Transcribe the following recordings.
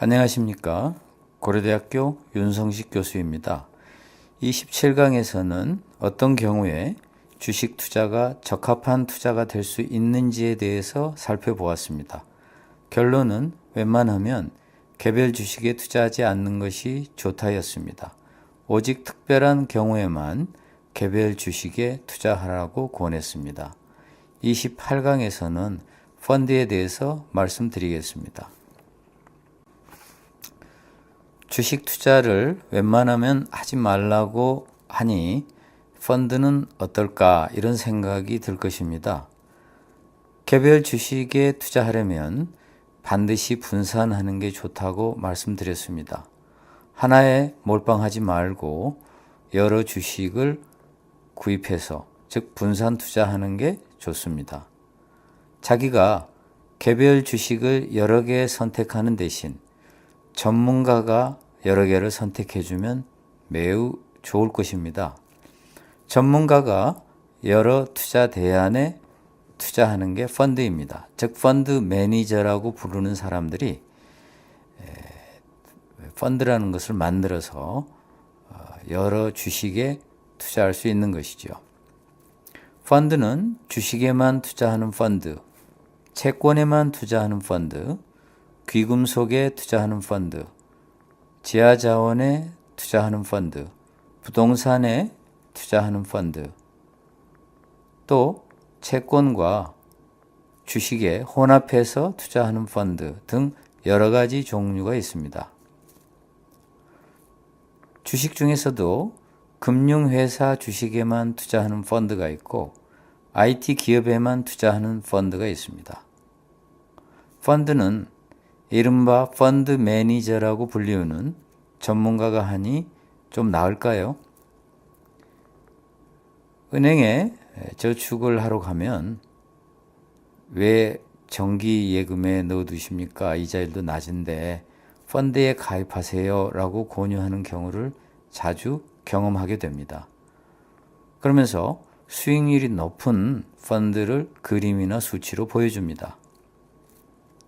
안녕하십니까. 고려대학교 윤성식 교수입니다. 이 17강에서는 어떤 경우에 주식 투자가 적합한 투자가 될 수 있는지에 대해서 살펴보았습니다. 결론은 웬만하면 개별 주식에 투자하지 않는 것이 좋다였습니다. 오직 특별한 경우에만 개별 주식에 투자하라고 권했습니다. 28강에서는 펀드에 대해서 말씀드리겠습니다. 주식 투자를 웬만하면 하지 말라고 하니 펀드는 어떨까 이런 생각이 들 것입니다. 개별 주식에 투자하려면 반드시 분산하는 게 좋다고 말씀드렸습니다. 하나에 몰빵하지 말고 여러 주식을 구입해서 즉 분산 투자하는 게 좋습니다. 자기가 개별 주식을 여러 개 선택하는 대신 전문가가 여러 개를 선택해주면 매우 좋을 것입니다. 전문가가 여러 투자 대안에 투자하는 게 펀드입니다. 즉 펀드 매니저라고 부르는 사람들이 펀드라는 것을 만들어서 여러 주식에 투자할 수 있는 것이죠. 펀드는 주식에만 투자하는 펀드, 채권에만 투자하는 펀드, 귀금속에 투자하는 펀드, 지하자원에 투자하는 펀드, 부동산에 투자하는 펀드, 또 채권과 주식에 혼합해서 투자하는 펀드 등 여러 가지 종류가 있습니다. 주식 중에서도 금융회사 주식에만 투자하는 펀드가 있고 IT 기업에만 투자하는 펀드가 있습니다. 펀드는 이른바 펀드 매니저라고 불리우는 전문가가 하니 좀 나을까요? 은행에 저축을 하러 가면 왜 정기 예금에 넣어두십니까? 이자율도 낮은데 펀드에 가입하세요 라고 권유하는 경우를 자주 경험하게 됩니다. 그러면서 수익률이 높은 펀드를 그림이나 수치로 보여줍니다.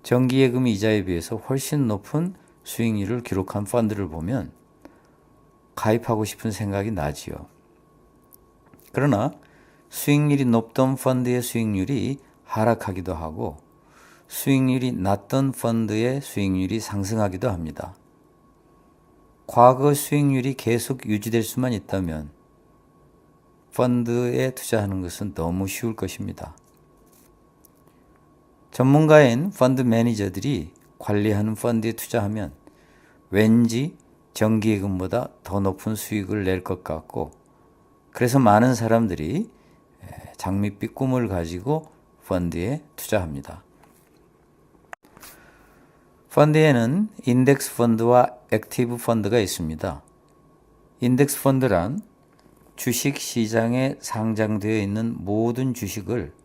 정기예금 이자에 비해서 훨씬 높은 수익률을 기록한 펀드를 보면 가입하고 싶은 생각이 나지요. 그러나 수익률이 높던 펀드의 수익률이 하락하기도 하고 수익률이 낮던 펀드의 수익률이 상승하기도 합니다. 과거 수익률이 계속 유지될 수만 있다면 펀드에 투자하는 것은 너무 쉬울 것입니다. 전문가인 펀드 매니저들이 관리하는 펀드에 투자하면 왠지 정기예금보다 더 높은 수익을 낼 것 같고 그래서 많은 사람들이 장밋빛 꿈을 가지고 펀드에 투자합니다. 펀드에는 인덱스 펀드와 액티브 펀드가 있습니다. 인덱스 펀드란 주식 시장에 상장되어 있는 모든 주식을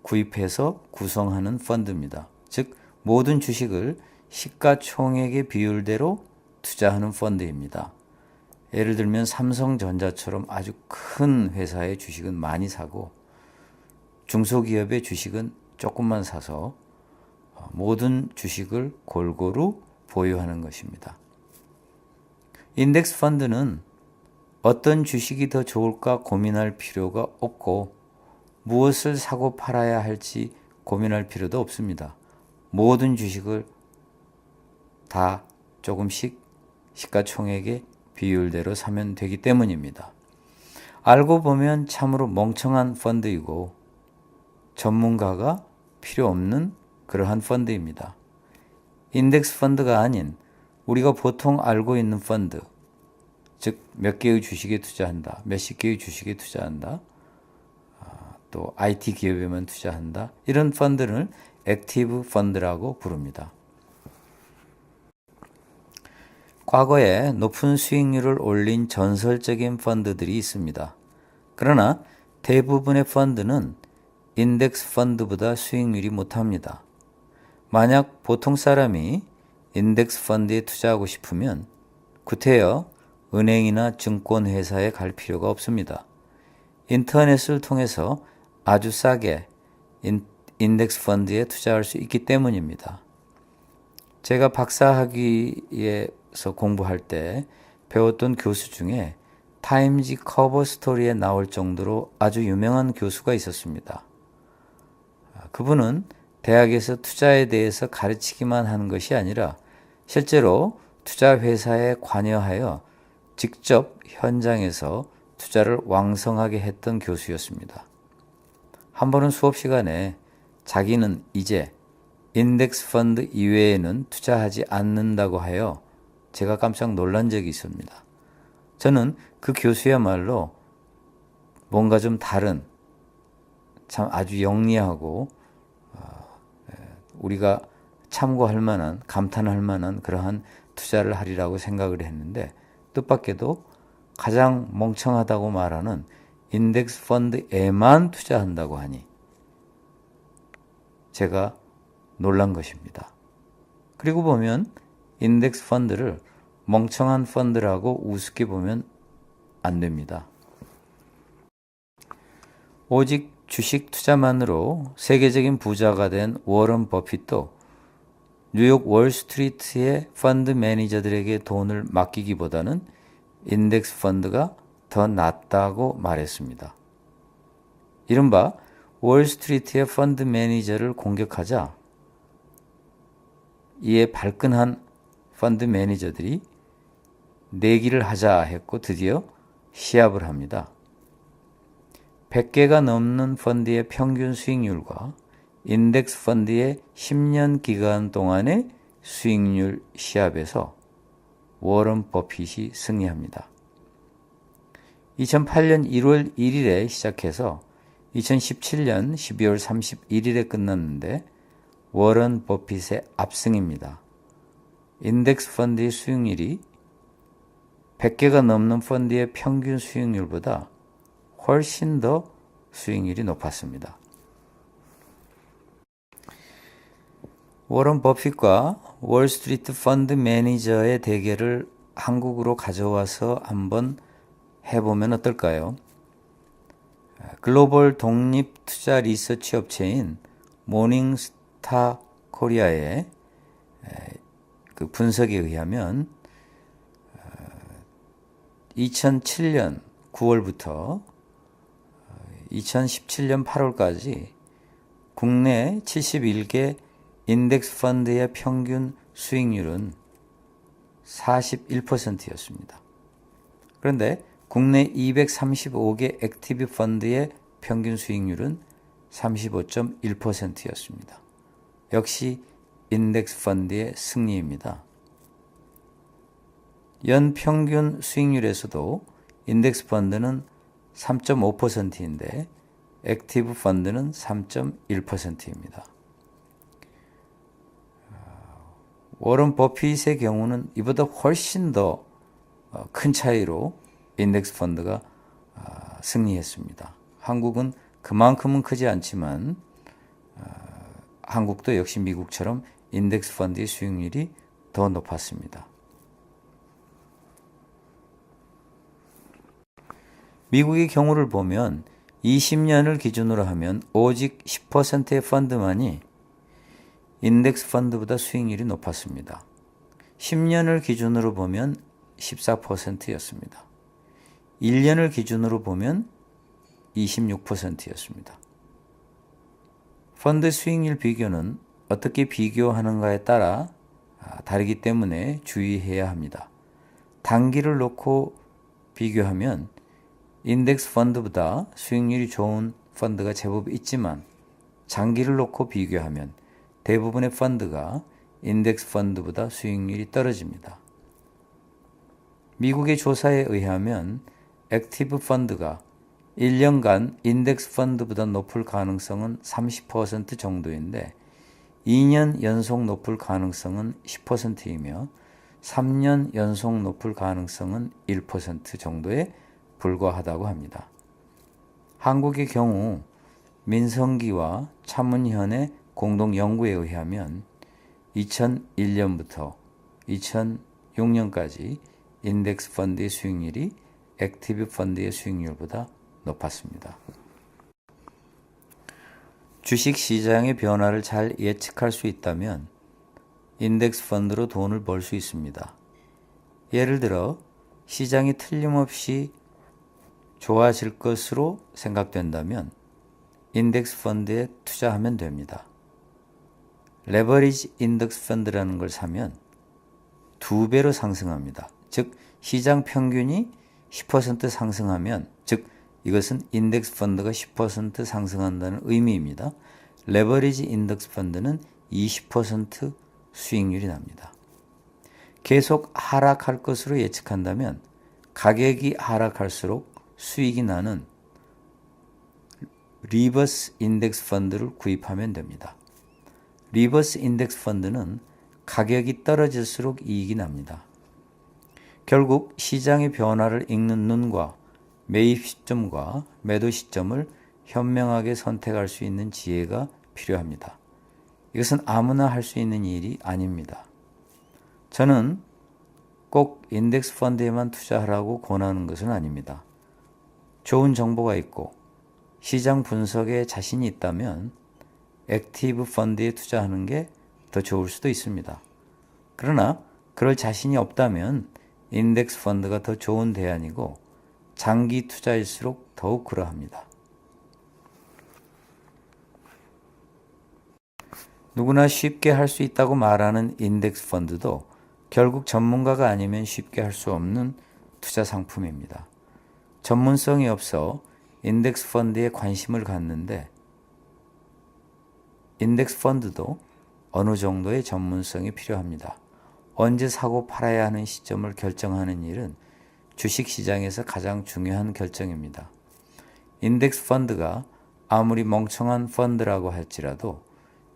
구입해서 구성하는 펀드입니다. 즉 모든 주식을 시가총액의 비율대로 투자하는 펀드입니다. 예를 들면 삼성전자처럼 아주 큰 회사의 주식은 많이 사고 중소기업의 주식은 조금만 사서 모든 주식을 골고루 보유하는 것입니다. 인덱스 펀드는 어떤 주식이 더 좋을까 고민할 필요가 없고 무엇을 사고 팔아야 할지 고민할 필요도 없습니다. 모든 주식을 다 조금씩 시가총액의 비율대로 사면 되기 때문입니다. 알고 보면 참으로 멍청한 펀드이고 전문가가 필요 없는 그러한 펀드입니다. 인덱스 펀드가 아닌 우리가 보통 알고 있는 펀드, 즉 몇 개의 주식에 투자한다, 몇십 개의 주식에 투자한다, 또 IT 기업에만 투자한다, 이런 펀드를 액티브 펀드라고 부릅니다. 과거에 높은 수익률을 올린 전설적인 펀드들이 있습니다. 그러나 대부분의 펀드는 인덱스 펀드보다 수익률이 못합니다. 만약 보통 사람이 인덱스 펀드에 투자하고 싶으면 구태여 은행이나 증권회사에 갈 필요가 없습니다. 인터넷을 통해서 아주 싸게 인덱스 펀드에 투자할 수 있기 때문입니다. 제가 박사학위에서 공부할 때 배웠던 교수 중에 타임지 커버 스토리에 나올 정도로 아주 유명한 교수가 있었습니다. 그분은 대학에서 투자에 대해서 가르치기만 하는 것이 아니라 실제로 투자 회사에 관여하여 직접 현장에서 투자를 왕성하게 했던 교수였습니다. 한 번은 수업 시간에 자기는 이제 인덱스 펀드 이외에는 투자하지 않는다고 하여 제가 깜짝 놀란 적이 있습니다. 저는 그 교수야말로 뭔가 좀 다른, 참 아주 영리하고 우리가 참고할 만한, 감탄할 만한 그러한 투자를 하리라고 생각을 했는데, 뜻밖에도 가장 멍청하다고 말하는 인덱스 펀드에만 투자한다고 하니 제가 놀란 것입니다. 그리고 보면 인덱스 펀드를 멍청한 펀드라고 우습게 보면 안 됩니다. 오직 주식 투자만으로 세계적인 부자가 된 워런 버핏도 뉴욕 월스트리트의 펀드 매니저들에게 돈을 맡기기보다는 인덱스 펀드가 더 낫다고 말했습니다. 이른바 월스트리트의 펀드 매니저를 공격하자 이에 발끈한 펀드 매니저들이 내기를 하자 했고 드디어 시합을 합니다. 100개가 넘는 펀드의 평균 수익률과 인덱스 펀드의 10년 기간 동안의 수익률 시합에서 워런 버핏이 승리합니다. 2008년 1월 1일에 시작해서 2017년 12월 31일에 끝났는데 워런 버핏의 압승입니다. 인덱스 펀드의 수익률이 100개가 넘는 펀드의 평균 수익률보다 훨씬 더 수익률이 높았습니다. 워런 버핏과 월스트리트 펀드 매니저의 대결을 한국으로 가져와서 한번 해보면 어떨까요? 글로벌 독립 투자 리서치 업체인 모닝스타 코리아의 그 분석에 의하면 2007년 9월부터 2017년 8월까지 국내 71개 인덱스 펀드의 평균 수익률은 41%였습니다. 그런데 국내 235개 액티브 펀드의 평균 수익률은 35.1%였습니다. 역시 인덱스 펀드의 승리입니다. 연평균 수익률에서도 인덱스 펀드는 3.5%인데 액티브 펀드는 3.1%입니다. 워런 버핏의 경우는 이보다 훨씬 더 큰 차이로 인덱스 펀드가 승리했습니다. 한국은 그만큼은 크지 않지만 한국도 역시 미국처럼 인덱스 펀드의 수익률이 더 높았습니다. 미국의 경우를 보면 20년을 기준으로 하면 오직 10%의 펀드만이 인덱스 펀드보다 수익률이 높았습니다. 10년을 기준으로 보면 14%였습니다. 1년을 기준으로 보면 26%였습니다. 펀드 수익률 비교는 어떻게 비교하는가에 따라 다르기 때문에 주의해야 합니다. 단기를 놓고 비교하면 인덱스 펀드보다 수익률이 좋은 펀드가 제법 있지만 장기를 놓고 비교하면 대부분의 펀드가 인덱스 펀드보다 수익률이 떨어집니다. 미국의 조사에 의하면 액티브 펀드가 1년간 인덱스 펀드보다 높을 가능성은 30% 정도인데 2년 연속 높을 가능성은 10%이며 3년 연속 높을 가능성은 1% 정도에 불과하다고 합니다. 한국의 경우 민성기와 차문현의 공동 연구에 의하면 2001년부터 2006년까지 인덱스 펀드의 수익률이 액티브 펀드의 수익률보다 높았습니다. 주식 시장의 변화를 잘 예측할 수 있다면 인덱스 펀드로 돈을 벌 수 있습니다. 예를 들어 시장이 틀림없이 좋아질 것으로 생각된다면 인덱스 펀드에 투자하면 됩니다. 레버리지 인덱스 펀드라는 걸 사면 2배로 상승합니다. 즉 시장 평균이 10% 상승하면, 즉 이것은 인덱스 펀드가 10% 상승한다는 의미입니다. 레버리지 인덱스 펀드는 20% 수익률이 납니다. 계속 하락할 것으로 예측한다면 가격이 하락할수록 수익이 나는 리버스 인덱스 펀드를 구입하면 됩니다. 리버스 인덱스 펀드는 가격이 떨어질수록 이익이 납니다. 결국 시장의 변화를 읽는 눈과 매입 시점과 매도 시점을 현명하게 선택할 수 있는 지혜가 필요합니다. 이것은 아무나 할 수 있는 일이 아닙니다. 저는 꼭 인덱스 펀드에만 투자하라고 권하는 것은 아닙니다. 좋은 정보가 있고 시장 분석에 자신이 있다면 액티브 펀드에 투자하는 게 더 좋을 수도 있습니다. 그러나 그럴 자신이 없다면 인덱스 펀드가 더 좋은 대안이고 장기 투자일수록 더욱 그러합니다. 누구나 쉽게 할 수 있다고 말하는 인덱스 펀드도 결국 전문가가 아니면 쉽게 할 수 없는 투자 상품입니다. 전문성이 없어 인덱스 펀드에 관심을 갖는데 인덱스 펀드도 어느 정도의 전문성이 필요합니다. 언제 사고 팔아야 하는 시점을 결정하는 일은 주식시장에서 가장 중요한 결정입니다. 인덱스 펀드가 아무리 멍청한 펀드라고 할지라도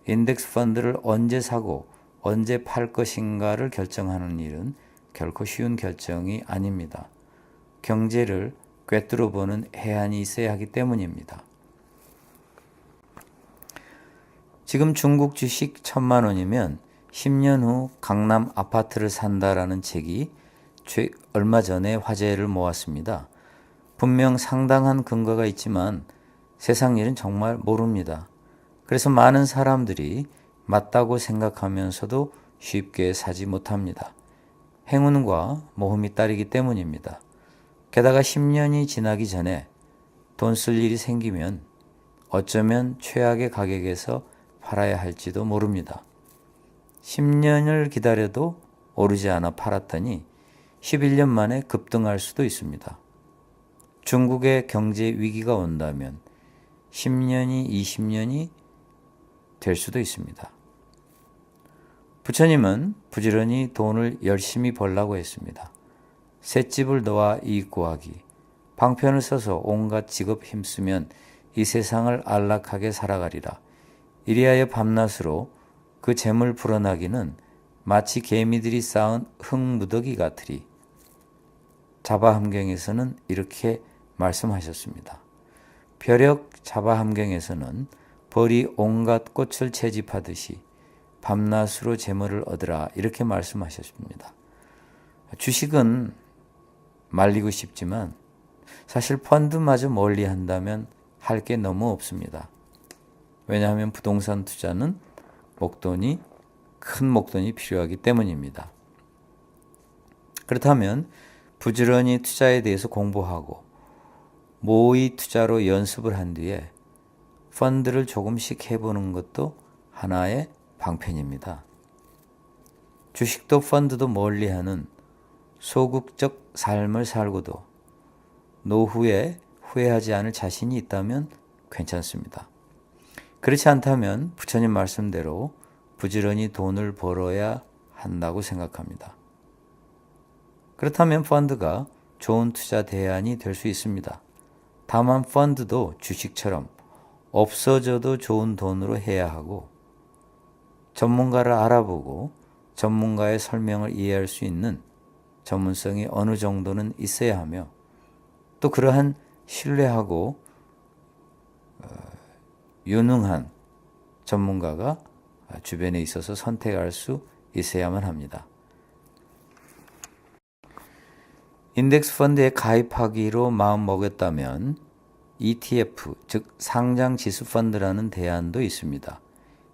인덱스 펀드를 언제 사고 언제 팔 것인가를 결정하는 일은 결코 쉬운 결정이 아닙니다. 경제를 꿰뚫어 보는 해안이 있어야 하기 때문입니다. 지금 중국 주식 1,000만 원이면 10년 후 강남 아파트를 산다라는 책이 얼마 전에 화제를 모았습니다. 분명 상당한 근거가 있지만 세상 일은 정말 모릅니다. 그래서 많은 사람들이 맞다고 생각하면서도 쉽게 사지 못합니다. 행운과 모험이 따르기 때문입니다. 게다가 10년이 지나기 전에 돈 쓸 일이 생기면 어쩌면 최악의 가격에서 팔아야 할지도 모릅니다. 10년을 기다려도 오르지 않아 팔았더니 11년 만에 급등할 수도 있습니다. 중국의 경제 위기가 온다면 10년이 20년이 될 수도 있습니다. 부처님은 부지런히 돈을 열심히 벌라고 했습니다. 셋집을 놓아 이익 구하기, 방편을 써서 온갖 직업 힘쓰면 이 세상을 안락하게 살아가리라. 이리하여 밤낮으로 그 재물 불어나기는 마치 개미들이 쌓은 흙무더기 같으리. 자바함경에서는 이렇게 말씀하셨습니다. 벼력 자바함경에서는 벌이 온갖 꽃을 채집하듯이 밤낮으로 재물을 얻으라 이렇게 말씀하셨습니다. 주식은 말리고 싶지만 사실 펀드마저 멀리 한다면 할 게 너무 없습니다. 왜냐하면 부동산 투자는 큰 목돈이 필요하기 때문입니다. 그렇다면 부지런히 투자에 대해서 공부하고 모의 투자로 연습을 한 뒤에 펀드를 조금씩 해보는 것도 하나의 방편입니다. 주식도 펀드도 멀리하는 소극적 삶을 살고도 노후에 후회하지 않을 자신이 있다면 괜찮습니다. 그렇지 않다면 부처님 말씀대로 부지런히 돈을 벌어야 한다고 생각합니다. 그렇다면 펀드가 좋은 투자 대안이 될 수 있습니다. 다만 펀드도 주식처럼 없어져도 좋은 돈으로 해야 하고 전문가를 알아보고 전문가의 설명을 이해할 수 있는 전문성이 어느 정도는 있어야 하며 또 그러한 신뢰하고 유능한 전문가가 주변에 있어서 선택할 수 있어야만 합니다. 인덱스 펀드에 가입하기로 마음먹었다면 ETF, 즉 상장 지수 펀드라는 대안도 있습니다.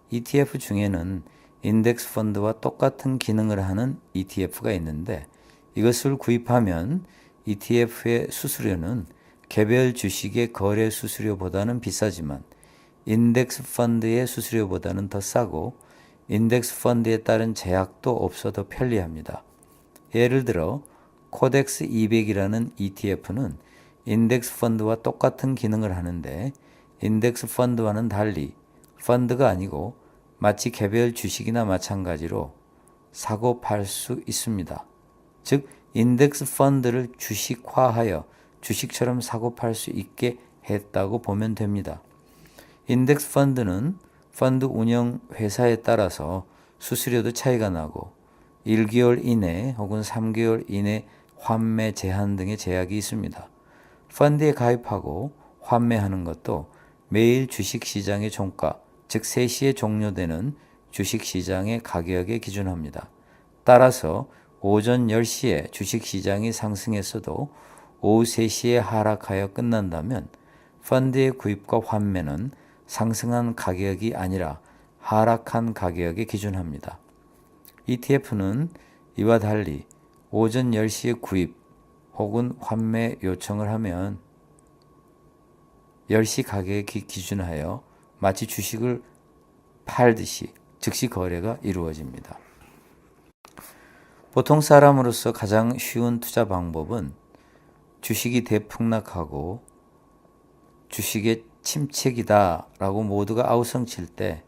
ETF 중에는 인덱스 펀드와 똑같은 기능을 하는 ETF가 있는데 이것을 구입하면 ETF의 수수료는 개별 주식의 거래 수수료보다는 비싸지만 인덱스 펀드의 수수료보다는 더 싸고 인덱스 펀드에 따른 제약도 없어 더 편리합니다. 예를 들어 코덱스 200이라는 ETF는 인덱스 펀드와 똑같은 기능을 하는데 인덱스 펀드와는 달리 펀드가 아니고 마치 개별 주식이나 마찬가지로 사고 팔 수 있습니다. 즉 인덱스 펀드를 주식화하여 주식처럼 사고 팔 수 있게 했다고 보면 됩니다. 인덱스 펀드는 펀드 운영 회사에 따라서 수수료도 차이가 나고 1개월 이내 혹은 3개월 이내 환매 제한 등의 제약이 있습니다. 펀드에 가입하고 환매하는 것도 매일 주식시장의 종가, 즉 3시에 종료되는 주식시장의 가격에 기준합니다. 따라서 오전 10시에 주식시장이 상승했어도 오후 3시에 하락하여 끝난다면 펀드의 구입과 환매는 상승한 가격이 아니라 하락한 가격에 기준합니다. ETF는 이와 달리 오전 10시에 구입 혹은 환매 요청을 하면 10시 가격에 기준하여 마치 주식을 팔듯이 즉시 거래가 이루어집니다. 보통 사람으로서 가장 쉬운 투자 방법은 주식이 대폭락하고 주식의 침체기다라고 모두가 아우성칠 때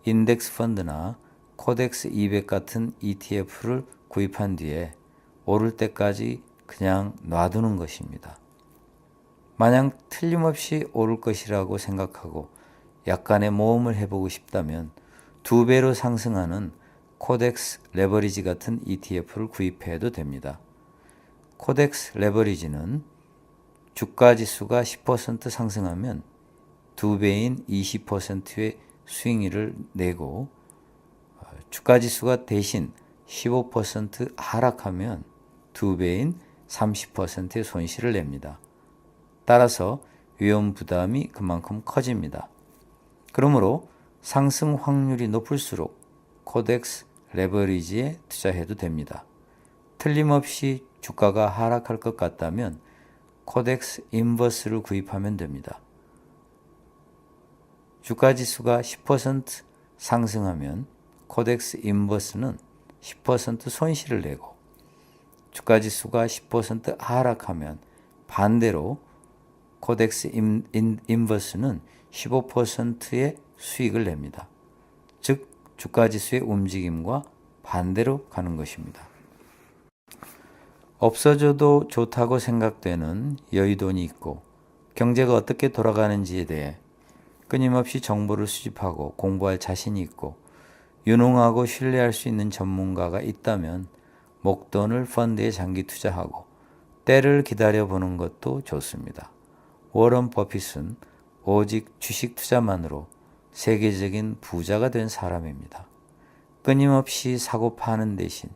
인덱스 펀드나 코덱스 200 같은 ETF를 구입한 뒤에 오를 때까지 그냥 놔두는 것입니다. 만약 틀림없이 오를 것이라고 생각하고 약간의 모험을 해보고 싶다면 2배로 상승하는 코덱스 레버리지 같은 ETF를 구입해도 됩니다. 코덱스 레버리지는 주가 지수가 10% 상승하면 2배인 20%의 수익률을 내고 주가 지수가 대신 15% 하락하면 2배인 30%의 손실을 냅니다. 따라서 위험 부담이 그만큼 커집니다. 그러므로 상승 확률이 높을수록 코덱스 레버리지에 투자해도 됩니다. 틀림없이 주가가 하락할 것 같다면 코덱스 인버스를 구입하면 됩니다. 주가 지수가 10% 상승하면 코덱스 인버스는 10% 손실을 내고 주가 지수가 10% 하락하면 반대로 코덱스 인버스는 15%의 수익을 냅니다. 즉 주가 지수의 움직임과 반대로 가는 것입니다. 없어져도 좋다고 생각되는 여윳돈이 있고 경제가 어떻게 돌아가는지에 대해 끊임없이 정보를 수집하고 공부할 자신이 있고 유능하고 신뢰할 수 있는 전문가가 있다면 목돈을 펀드에 장기 투자하고 때를 기다려보는 것도 좋습니다. 워런 버핏은 오직 주식 투자만으로 세계적인 부자가 된 사람입니다. 끊임없이 사고 파는 대신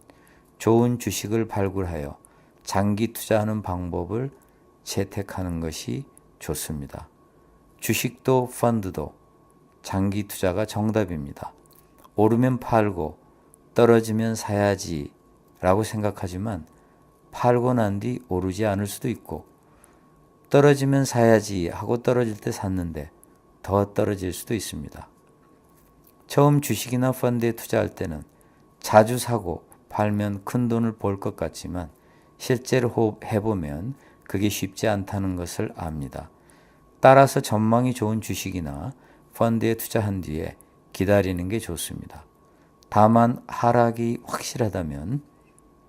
좋은 주식을 발굴하여 장기 투자하는 방법을 채택하는 것이 좋습니다. 주식도 펀드도 장기 투자가 정답입니다. 오르면 팔고 떨어지면 사야지 라고 생각하지만 팔고 난 뒤 오르지 않을 수도 있고 떨어지면 사야지 하고 떨어질 때 샀는데 더 떨어질 수도 있습니다. 처음 주식이나 펀드에 투자할 때는 자주 사고 팔면 큰 돈을 벌 것 같지만 실제로 해보면 그게 쉽지 않다는 것을 압니다. 따라서 전망이 좋은 주식이나 펀드에 투자한 뒤에 기다리는 게 좋습니다. 다만 하락이 확실하다면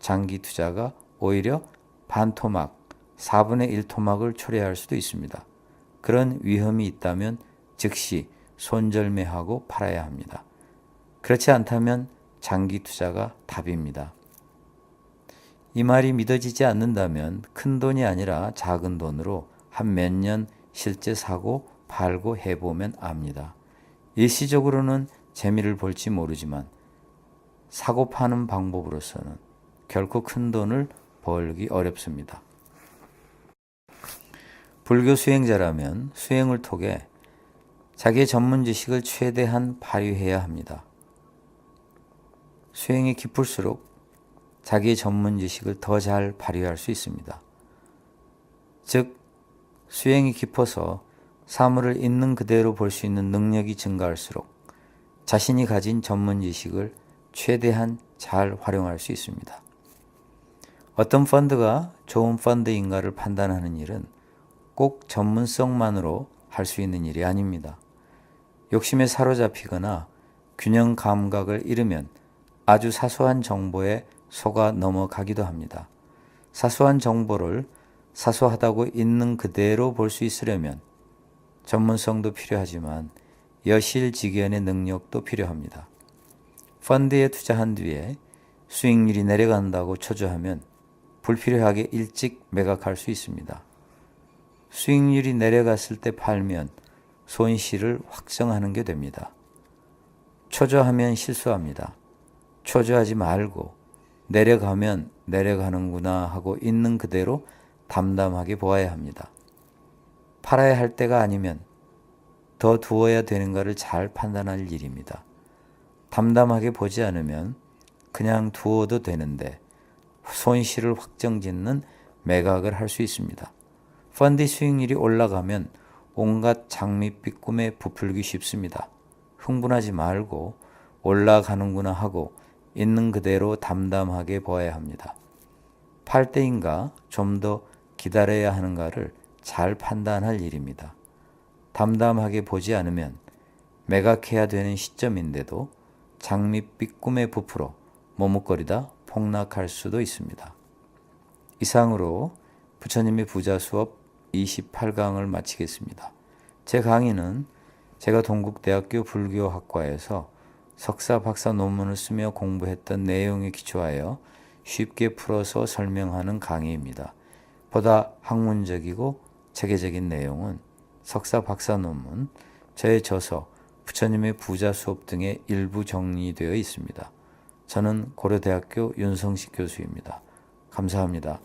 장기 투자가 오히려 반토막, 4분의 1 토막을 초래할 수도 있습니다. 그런 위험이 있다면 즉시 손절매하고 팔아야 합니다. 그렇지 않다면 장기 투자가 답입니다. 이 말이 믿어지지 않는다면 큰 돈이 아니라 작은 돈으로 한 몇 년 실제 사고 팔고 해보면 압니다. 일시적으로는 재미를 볼지 모르지만 사고 파는 방법으로서는 결코 큰 돈을 벌기 어렵습니다. 불교 수행자라면 수행을 통해 자기의 전문 지식을 최대한 발휘해야 합니다. 수행이 깊을수록 자기의 전문 지식을 더 잘 발휘할 수 있습니다. 즉, 수행이 깊어서 사물을 있는 그대로 볼 수 있는 능력이 증가할수록 자신이 가진 전문 지식을 최대한 잘 활용할 수 있습니다. 어떤 펀드가 좋은 펀드인가를 판단하는 일은 꼭 전문성만으로 할 수 있는 일이 아닙니다. 욕심에 사로잡히거나 균형 감각을 잃으면 아주 사소한 정보에 속아 넘어가기도 합니다. 사소한 정보를 사소하다고 있는 그대로 볼 수 있으려면 전문성도 필요하지만 여실직연의 능력도 필요합니다. 펀드에 투자한 뒤에 수익률이 내려간다고 초조하면 불필요하게 일찍 매각할 수 있습니다. 수익률이 내려갔을 때 팔면 손실을 확정하는 게 됩니다. 초조하면 실수합니다. 초조하지 말고 내려가면 내려가는구나 하고 있는 그대로 담담하게 보아야 합니다. 팔아야 할 때가 아니면 더 두어야 되는가를 잘 판단할 일입니다. 담담하게 보지 않으면 그냥 두어도 되는데 손실을 확정짓는 매각을 할 수 있습니다. 펀드 수익률이 올라가면 온갖 장밋빛 꿈에 부풀기 쉽습니다. 흥분하지 말고 올라가는구나 하고 있는 그대로 담담하게 보아야 합니다. 팔 때인가 좀 더 기다려야 하는가를 잘 판단할 일입니다. 담담하게 보지 않으면 매각해야 되는 시점인데도 장밋빛 꿈에 부풀어 머뭇거리다 폭락할 수도 있습니다. 이상으로 부처님의 부자 수업 28강을 마치겠습니다. 제 강의는 제가 동국대학교 불교학과에서 석사 박사 논문을 쓰며 공부했던 내용에 기초하여 쉽게 풀어서 설명하는 강의입니다. 보다 학문적이고 체계적인 내용은 석사 박사 논문, 저의 저서, 부처님의 부자 수업 등에 일부 정리되어 있습니다. 저는 고려대학교 윤성식 교수입니다. 감사합니다.